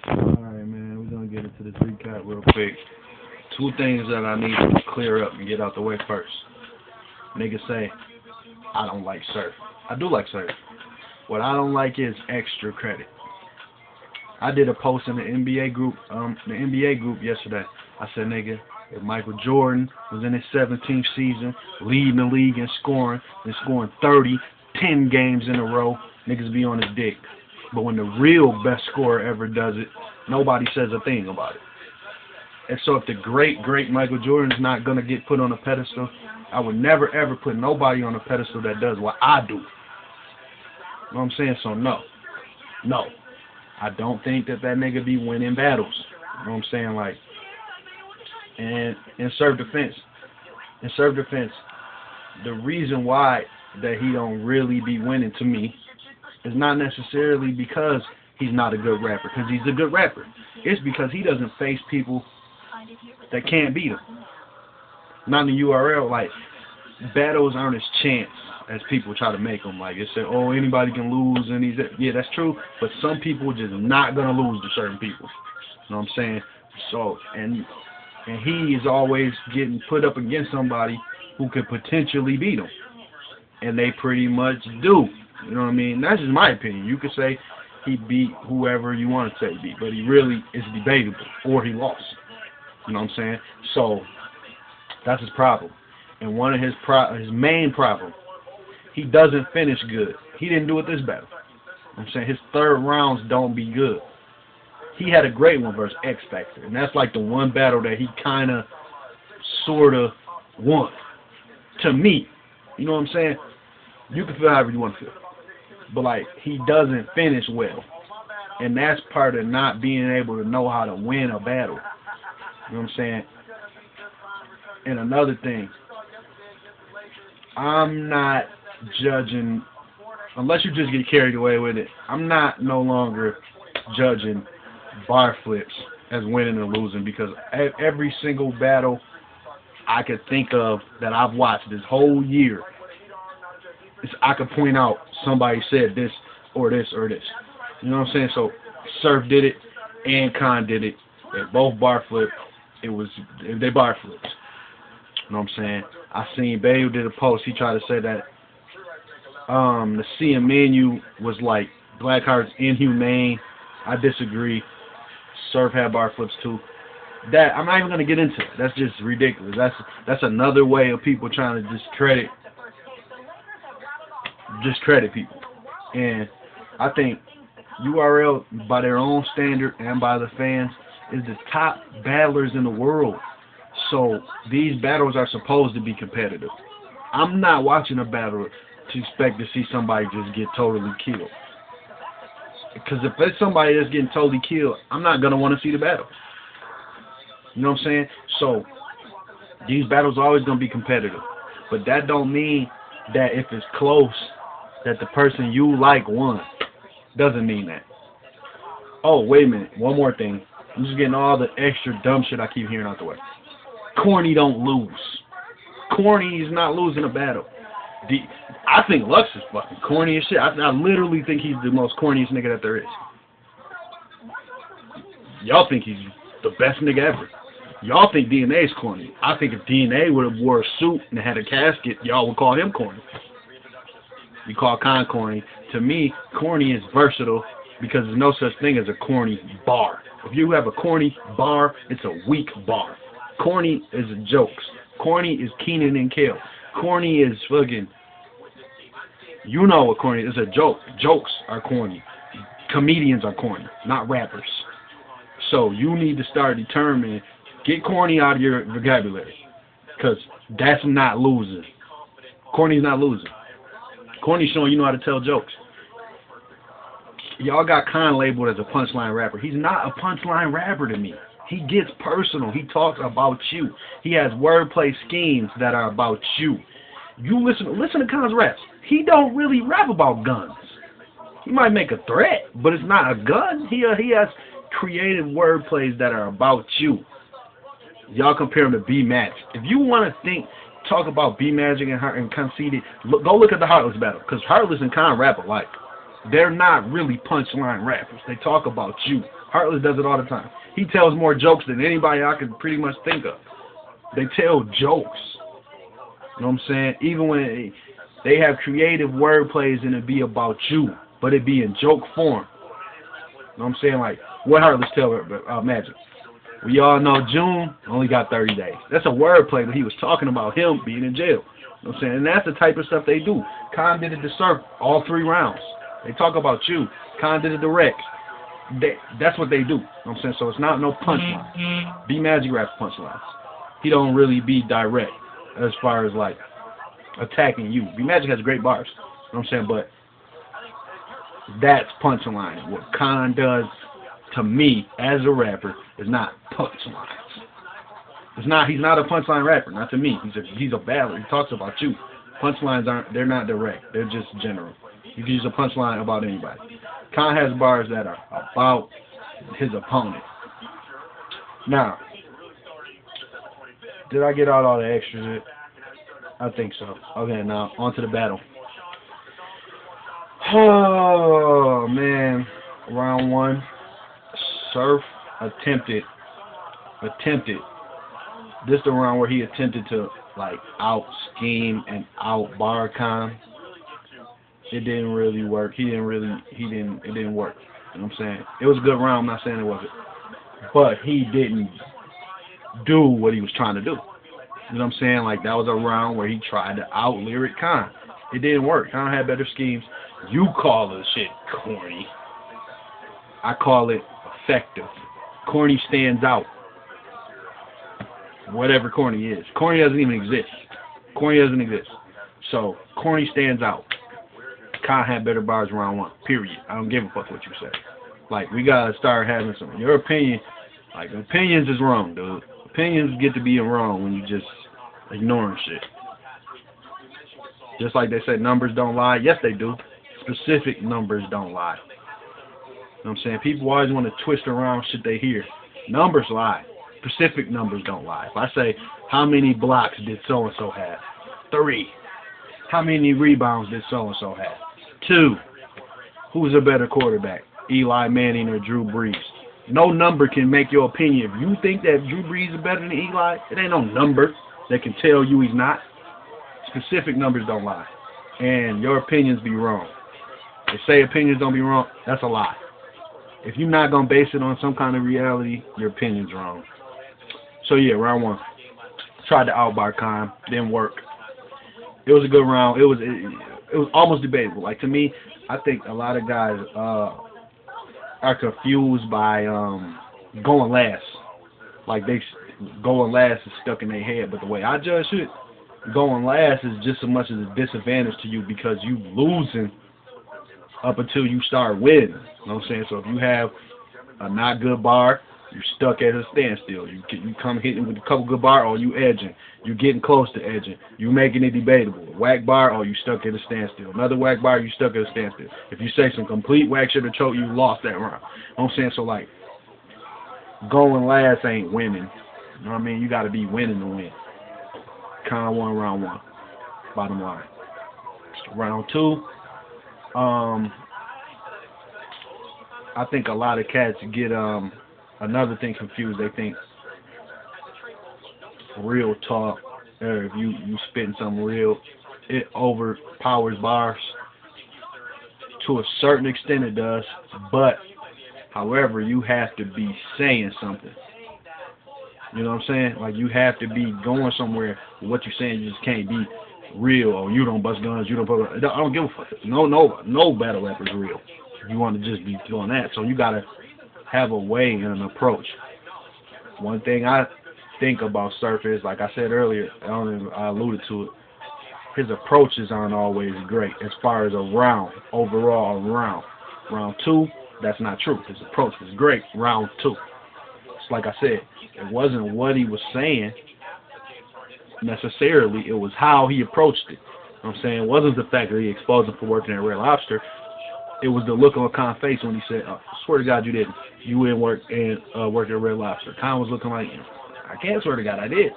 Alright, man, we're gonna get into this recap real quick. Two things that I need to clear up and get out the way first. Niggas say, I don't like surf. I do like surf. What I don't like is extra credit. I did a post in the NBA group yesterday. I said, nigga, if Michael Jordan was in his 17th season, leading the league in scoring, and scoring 30, 10 games in a row, niggas be on his dick. But when the real best scorer ever does it, nobody says a thing about it. And so if the great, great Michael Jordan is not going to get put on a pedestal, I would never, ever put nobody on a pedestal that does what I do. You know what I'm saying? So no. I don't think that nigga be winning battles. You know what I'm saying? Like, and in self-defense, the reason why that he don't really be winning to me is not necessarily because he's not a good rapper, because he's a good rapper. It's because he doesn't face people that can't beat him. Not in the URL, like, battles aren't as chance as people try to make them. Like, it said, oh, anybody can lose, and yeah, that's true, but some people just not going to lose to certain people. You know what I'm saying? So, and he is always getting put up against somebody who could potentially beat him. And they pretty much do. You know what I mean? That's just my opinion. You could say he beat whoever you want to say he beat, but he really is debatable, or he lost. You know what I'm saying? So that's his problem. And one of his main problem, he doesn't finish good. He didn't do it this battle. You know what I'm saying? His third rounds don't be good. He had a great one versus X Factor, and that's like the one battle that he kind of, sort of won. To me. You know what I'm saying? You can feel however you want to feel. But, like, he doesn't finish well. And that's part of not being able to know how to win a battle. You know what I'm saying? And another thing, I'm not judging, unless you just get carried away with it, I'm not no longer judging bar flips as winning or losing, because every single battle I could think of that I've watched this whole year, I could point out somebody said this or this or this. You know what I'm saying? So Surf did it and Khan did it. They both bar flipped. They bar flipped. You know what I'm saying? I seen Bayo did a post. He tried to say that the CM menu was like Blackheart's inhumane. I disagree. Surf had bar flips too. That I'm not even gonna get into it. That's just ridiculous. That's another way of people trying to discredit people. And I think URL, by their own standard and by the fans, is the top battlers in the world. So these battles are supposed to be competitive. I'm not watching a battle to expect to see somebody just get totally killed. Because if it's somebody that's getting totally killed, I'm not going to want to see the battle. You know what I'm saying? So these battles are always going to be competitive. But that don't mean that if it's close, that the person you like won. Doesn't mean that. Oh, wait a minute. One more thing. I'm just getting all the extra dumb shit I keep hearing out the way. Corny don't lose. Corny is not losing a battle. I think Lux is fucking corny as shit. I literally think he's the most corniest nigga that there is. Y'all think he's the best nigga ever. Y'all think DNA is corny. I think if DNA would have wore a suit and had a casket, y'all would call him corny. You call Khan corny. To me, corny is versatile because there's no such thing as a corny bar. If you have a corny bar, it's a weak bar. Corny is jokes. Corny is Keenan and Kel. Corny is fucking, you know what corny is. It's a joke. Jokes are corny. Comedians are corny, not rappers. So you need to start determining, get corny out of your vocabulary, because that's not losing. Corny's not losing. Corny's showing you know how to tell jokes. Y'all got Khan labeled as a punchline rapper. He's not a punchline rapper to me. He gets personal. He talks about you. He has wordplay schemes that are about you. You listen to Khan's raps. He don't really rap about guns. He might make a threat, but it's not a gun. He has creative wordplays that are about you. Y'all compare him to B-Magic. If you want to talk about B-Magic and Conceited, go look at the Heartless battle, because Heartless and Khan rap alike. They're not really punchline rappers. They talk about you. Heartless does it all the time. He tells more jokes than anybody I could pretty much think of. They tell jokes. You know what I'm saying? Even when they have creative word plays and it be about you, but it be in joke form. You know what I'm saying? Like, what Heartless tell Magic? We all know June only got 30 days. That's a wordplay that he was talking about him being in jail. You know what I'm saying? And that's the type of stuff they do. Khan did it to Surf all 3 rounds. They talk about you. Khan did it to Rex. That's what they do. You know what I'm saying? So it's not no punchline. B Magic raps punchlines. He don't really be direct as far as like attacking you. B Magic has great bars. You know what I'm saying? But that's punchline. What Khan does to me as a rapper is not punchlines. It's not. He's not a punchline rapper. Not to me. He's a battler. He talks about you. Punchlines aren't. They're not direct. They're just general. You can use a punchline about anybody. Khan has bars that are about his opponent. Now, did I get out all the extras? I think so. Okay, now on to the battle. Oh man, round 1. Surf attempted. This the round where he attempted to like out scheme and out bar Khan. It didn't really work. It didn't work. You know what I'm saying? It was a good round. I'm not saying it wasn't. But he didn't do what he was trying to do. You know what I'm saying? Like, that was a round where he tried to out-lyric Khan. It didn't work. Khan had better schemes. You call the shit corny. I call it effective. Corny stands out. Whatever corny is. Corny doesn't even exist. Corny doesn't exist. So, corny stands out. Khan had better bars round 1. Period. I don't give a fuck what you say. Like, we gotta start having some. Your opinion, like, opinions is wrong, dude. Opinions get to being wrong when you just ignoring shit. Just like they say numbers don't lie. Yes, they do. Specific numbers don't lie. You know what I'm saying? People always want to twist around shit they hear. Numbers lie. Specific numbers don't lie. If I say, how many blocks did so-and-so have? 3. How many rebounds did so-and-so have? 2. Who's a better quarterback? Eli Manning or Drew Brees? No number can make your opinion. If you think that Drew Brees is better than Eli, it ain't no number that can tell you he's not. Specific numbers don't lie. And your opinions be wrong. They say opinions don't be wrong, that's a lie. If you're not going to base it on some kind of reality, your opinion's wrong. So yeah, round 1. Tried to outbar Khan. Didn't work. It was a good round. It was almost debatable. Like, to me, I think a lot of guys are confused by going last. Like, going last is stuck in their head. But the way I judge it, going last is just as much as a disadvantage to you because you losing up until you start winning. You know what I'm saying? So if you have a not good bar, you're stuck at a standstill. You come hitting with a couple good bar, or you edging. You getting close to edging. You making it debatable. A whack bar, or you stuck at a standstill. Another whack bar, you stuck at a standstill. If you say some complete whack shit or choke, you lost that round. You know what I'm saying? So, like, going last ain't winning. You know what I mean? You got to be winning to win. Khan won round 1. Bottom line. Round 2. I think a lot of cats get another thing confused. They think real talk, or if you spitting something real, it overpowers bars. To a certain extent it does, but however, you have to be saying something. You know what I'm saying? Like, you have to be going somewhere. What you're saying, you just can't be real, or you don't bust guns, you don't put. I don't give a fuck. No battle rapper is real. You want to just be doing that, so you gotta have a way and an approach. One thing I think about Surf is, like I said earlier, I alluded to it, his approaches aren't always great as far as overall round. Round 2, that's not true. His approach was great. Round 2. It's like I said, it wasn't what he was saying necessarily, it was how he approached it. You know what I'm saying? It wasn't the fact that he exposed him for working at Red Lobster. It was the look on Khan's face when he said, swear to God you didn't. You didn't work at Red Lobster. Khan was looking like, I can't swear to God I did.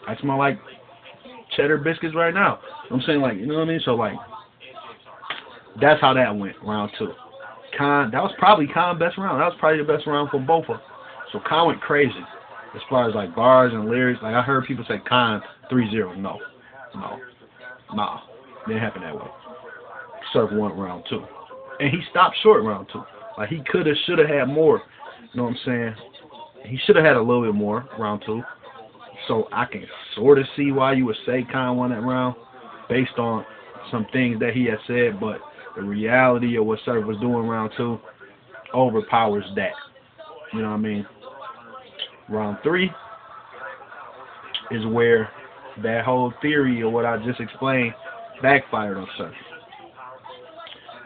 I smell like cheddar biscuits right now. I'm saying, like, you know what I mean? So, like, That's how that went, round two. That was probably Khan's best round. That was probably the best round for both of them. So Khan went crazy as far as like bars and lyrics. Like I heard people say Khan 3-0. No, nah, didn't happen that way. Surf won round two, and he stopped short round two. Like he could have, should have had more. You know what I'm saying? He should have had a little bit more round two. So I can sort of see why you would say Khan won that round based on some things that he had said, but the reality of what Surf was doing round two overpowers that. You know what I mean? Round three is where that whole theory of what I just explained backfired on Surf.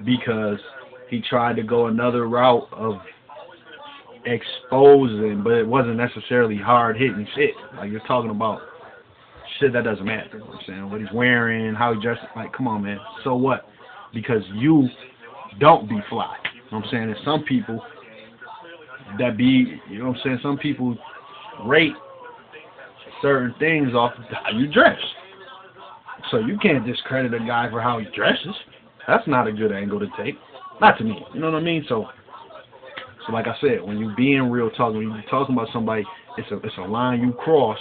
Because he tried to go another route of exposing, but it wasn't necessarily hard-hitting shit. Like, you're talking about shit that doesn't matter. You know what I'm saying? What he's wearing, how he dresses. Like, come on, man. So what? Because you don't be fly. You know what I'm saying? There's some people that be, you know what I'm saying? Some people rate certain things off of how you dress. So you can't discredit a guy for how he dresses. That's not a good angle to take. Not to me. You know what I mean? So like I said, when you being real talking, when you're talking about somebody, it's a line you cross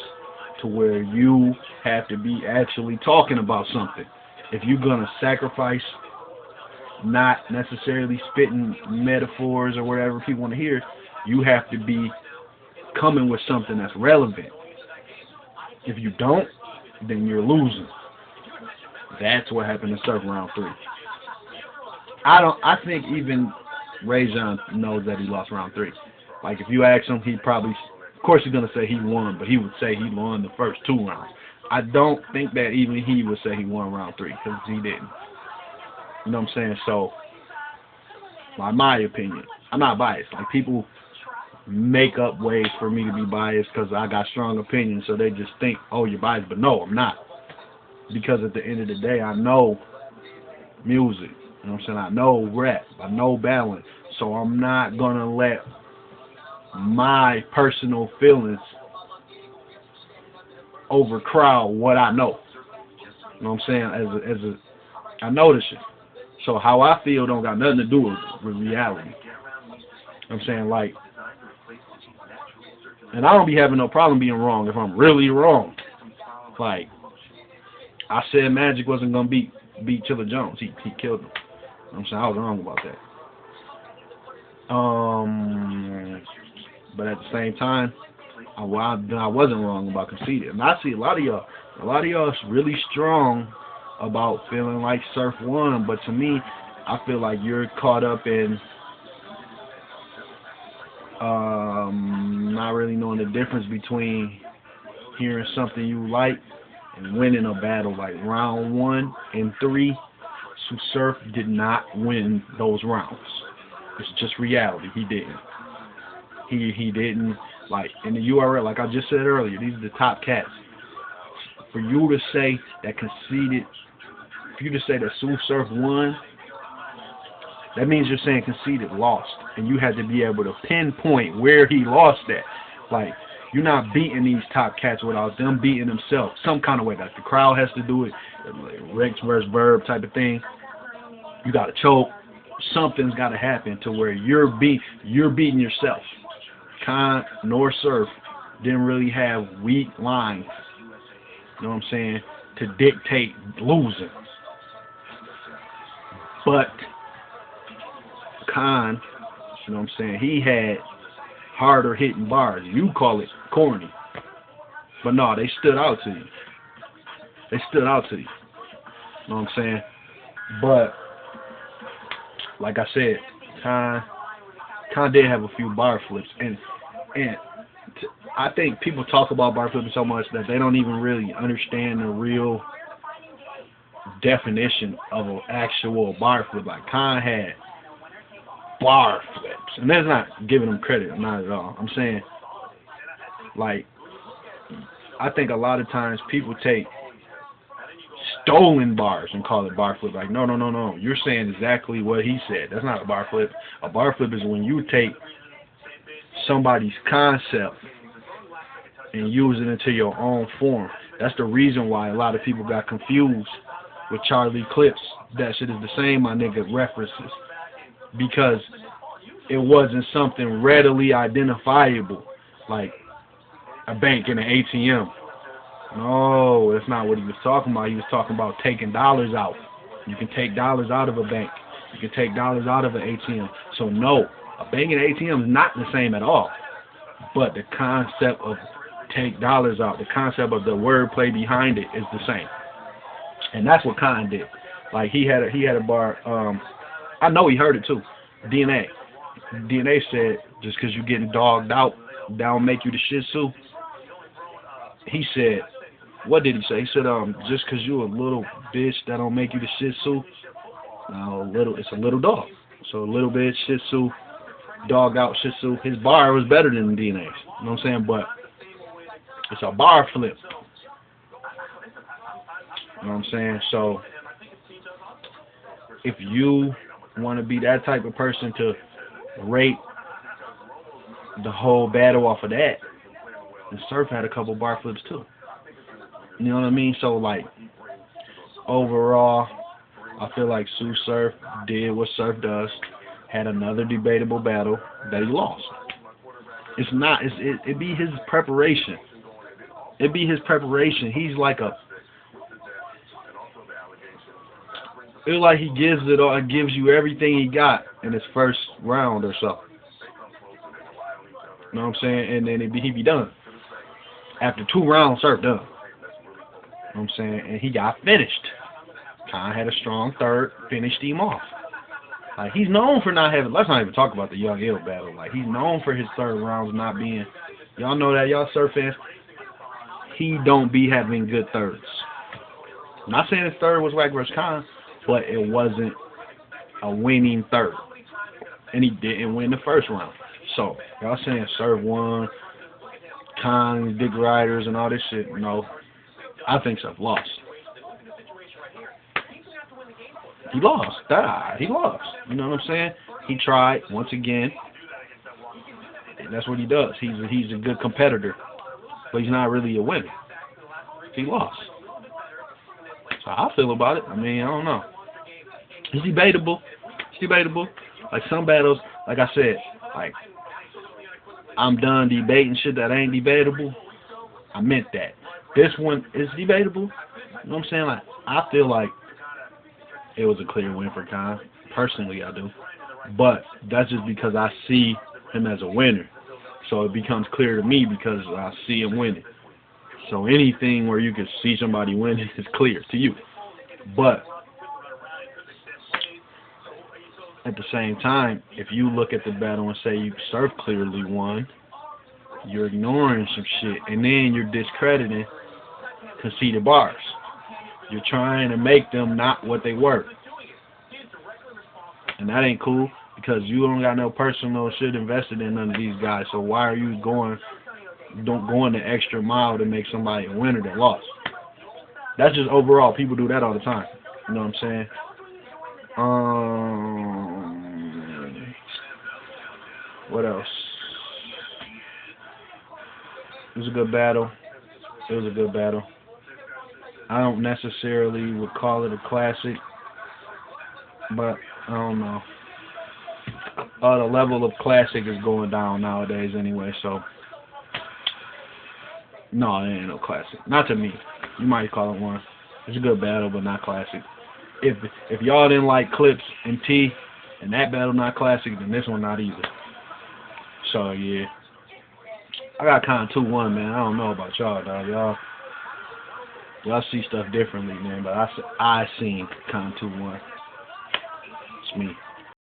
to where you have to be actually talking about something. If you're gonna sacrifice not necessarily spitting metaphors or whatever people want to hear, you have to be coming with something that's relevant. If you don't, then you're losing. That's what happened to Surf round three. I think even Ray John knows that he lost round three. Like, if you ask him, he'd probably, of course he's going to say he won, but he would say he won the first two rounds. I don't think that even he would say he won round three, because he didn't. You know what I'm saying? So, by my opinion, I'm not biased. Like, people make up ways for me to be biased because I got strong opinions, so they just think, oh, you're biased. But no, I'm not. Because at the end of the day, I know music. You know what I'm saying? I know rap. I know balance. So I'm not going to let my personal feelings overcrowd what I know. You know what I'm saying? I know this shit. So how I feel don't got nothing to do with reality. You know what I'm saying? Like, and I don't be having no problem being wrong if I'm really wrong. Like, I said Magic wasn't going to beat Chilla Jones. He killed him. You know what I'm saying? I was wrong about that. But at the same time, I wasn't wrong about Conceited. And I see a lot of y'all really strong about feeling like Surf won, but to me, I feel like you're caught up in not really knowing the difference between hearing something you like and winning a battle. Like round 1 and 3, Surf did not win those rounds. It's just reality. He didn't. He didn't. Like in the URL, like I just said earlier, these are the top cats. For you to say that Conceited, for you to say that Surf won, that means you're saying Conceited lost, and you had to be able to pinpoint where he lost at. Like, you're not beating these top cats without them beating themselves some kind of way. Like the crowd has to do it, like Rex versus Verb type of thing. You got to choke. Something's got to happen to where you're beating yourself. Khan nor Surf didn't really have weak lines, you know what I'm saying, to dictate losing. But Khan, you know what I'm saying, he had harder hitting bars. You call it corny. But no, they stood out to you. They stood out to you. You know what I'm saying? But like I said, Khan did have a few bar flips, and I think people talk about bar flipping so much that they don't even really understand the real definition of an actual bar flip. Like Khan had bar flips, and that's not giving him credit, not at all. I'm saying, like, I think a lot of times people take stolen bars and call it bar flip. Like, no. You're saying exactly what he said. That's not a bar flip. A bar flip is when you take somebody's concept and use it into your own form. That's the reason why a lot of people got confused with Charlie Clips, that shit is the same, my nigga, references. Because it wasn't something readily identifiable, like a bank and an ATM. No, that's not what he was talking about. He was talking about taking dollars out. You can take dollars out of a bank. You can take dollars out of an ATM. So no, a bank and ATM is not the same at all. But the concept of take dollars out, the concept of the wordplay behind it is the same. And that's what Khan did. Like he had a bar. I know he heard it too. DNA said just because you're getting dogged out, that don't make you the Shih Tzu. He said, what did he say? He said, just because you a little bitch, that don't make you the Shih Tzu. No, it's a little dog. So a little bitch, Shih Tzu, dog out Shih Tzu. His bar was better than DNA's. You know what I'm saying? But it's a bar flip. You know what I'm saying? So if you want to be that type of person to rate the whole battle off of that, and Surf had a couple bar flips too. You know what I mean? So like overall, I feel like Sue Surf did what Surf does, had another debatable battle that he lost. It's not. It be his preparation. It be his preparation. He's like a. It's like he gives it all, gives you everything he got in his first round or so. You know what I'm saying? And then he be done. After 2 rounds, Surf done. You know what I'm saying? And he got finished. Khan had a strong third, finished him off. Like he's known for not having. Let's not even talk about the Young Ill battle. Like he's known for his third rounds not being. Y'all know that, y'all Surf fans. He don't be having good thirds. I'm not saying his third was whack versus Khan, but it wasn't a winning third, and he didn't win the first round. So y'all saying Surf won, Khan, Dick Riders, and all this shit? No, I think Surf lost. He lost. He lost. You know what I'm saying? He tried once again. And that's what he does. He's a good competitor, but he's not really a winner. He lost. That's how I feel about it. I mean, I don't know. It's debatable. It's debatable. Like some battles, like I said, like I'm done debating shit that ain't debatable. I meant that. This one is debatable. You know what I'm saying? Like I feel like it was a clear win for Khan. Personally, I do. But that's just because I see him as a winner. So it becomes clear to me because I see him winning. So anything where you can see somebody winning is clear to you. But at the same time, if you look at the battle and say you Surf clearly won, you're ignoring some shit. And then you're discrediting conceded bars. You're trying to make them not what they were. And that ain't cool because you don't got no personal shit invested in none of these guys. So why are you going the extra mile to make somebody a winner that lost? That's just overall. People do that all the time. You know what I'm saying? What else? It was a good battle. I don't necessarily would call it a classic, but I don't know. The level of classic is going down nowadays anyway, so no, it ain't no classic. Not to me. You might call it one. It's a good battle, but not classic. If y'all didn't like Clips and T, and that battle not classic, then this one not either. So yeah, I got kind of 2-1, man. I don't know about y'all, dog. Y'all see stuff differently, man. But I seen kind of 2-1. It's me.